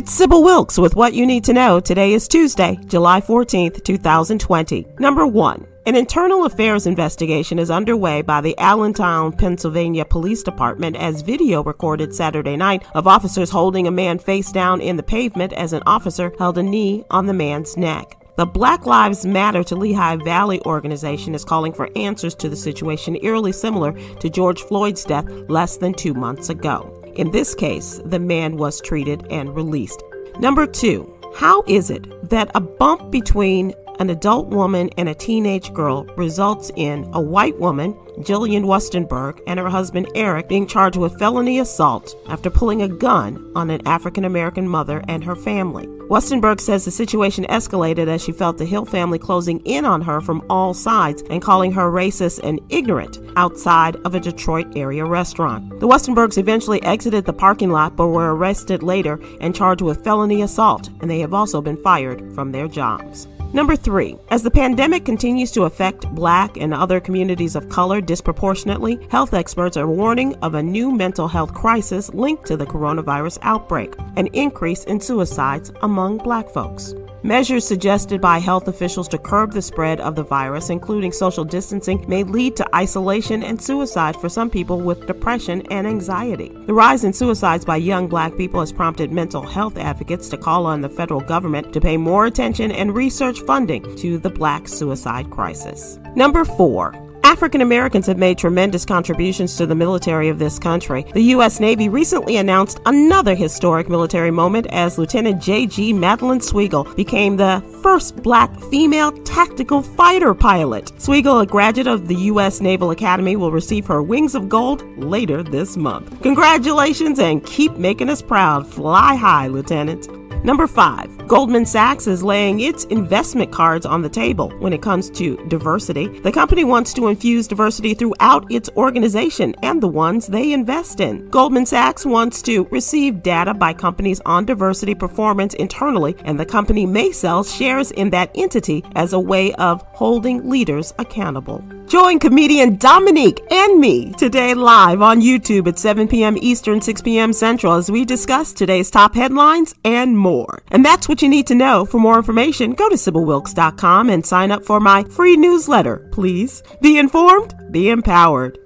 It's Sybil Wilkes with what you need to know. Today is Tuesday, July 14th, 2020. Number 1. An internal affairs investigation is underway by the Allentown, Pennsylvania Police Department as video recorded Saturday night of officers holding a man face down in the pavement as an officer held a knee on the man's neck. The Black Lives Matter to Lehigh Valley organization is calling for answers to the situation eerily similar to George Floyd's death less than 2 months ago. In this case, the man was treated and released. Number 2. How is it that a bump between an adult woman and a teenage girl results in a white woman, Jillian Westenberg, and her husband Eric being charged with felony assault after pulling a gun on an African-American mother and her family? Westenberg says the situation escalated as she felt the Hill family closing in on her from all sides and calling her racist and ignorant outside of a Detroit area restaurant. The Westenbergs eventually exited the parking lot but were arrested later and charged with felony assault, and they have also been fired from their jobs. Number 3. As the pandemic continues to affect Black and other communities of color disproportionately, health experts are warning of a new mental health crisis linked to the coronavirus outbreak, an increase in suicides among Black folks. Measures suggested by health officials to curb the spread of the virus, including social distancing, may lead to isolation and suicide for some people with depression and anxiety. The rise in suicides by young Black people has prompted mental health advocates to call on the federal government to pay more attention and research funding to the Black suicide crisis. Number 4. African Americans have made tremendous contributions to the military of this country. The U.S. Navy recently announced another historic military moment as Lieutenant J.G. Madeline Swegle became the first Black female tactical fighter pilot. Swegle, a graduate of the U.S. Naval Academy, will receive her Wings of Gold later this month. Congratulations and keep making us proud. Fly high, Lieutenant. Number 5. Goldman Sachs is laying its investment cards on the table when it comes to diversity. The company wants to infuse diversity throughout its organization and the ones they invest in. Goldman Sachs wants to receive data by companies on diversity performance internally, and the company may sell shares in that entity as a way of holding leaders accountable. Join comedian Dominique and me today live on YouTube at 7 p.m. Eastern, 6 p.m. Central as we discuss today's top headlines and more. And that's what you need to know. For more information, go to SybilWilkes.com and sign up for my free newsletter. Please be informed, be empowered.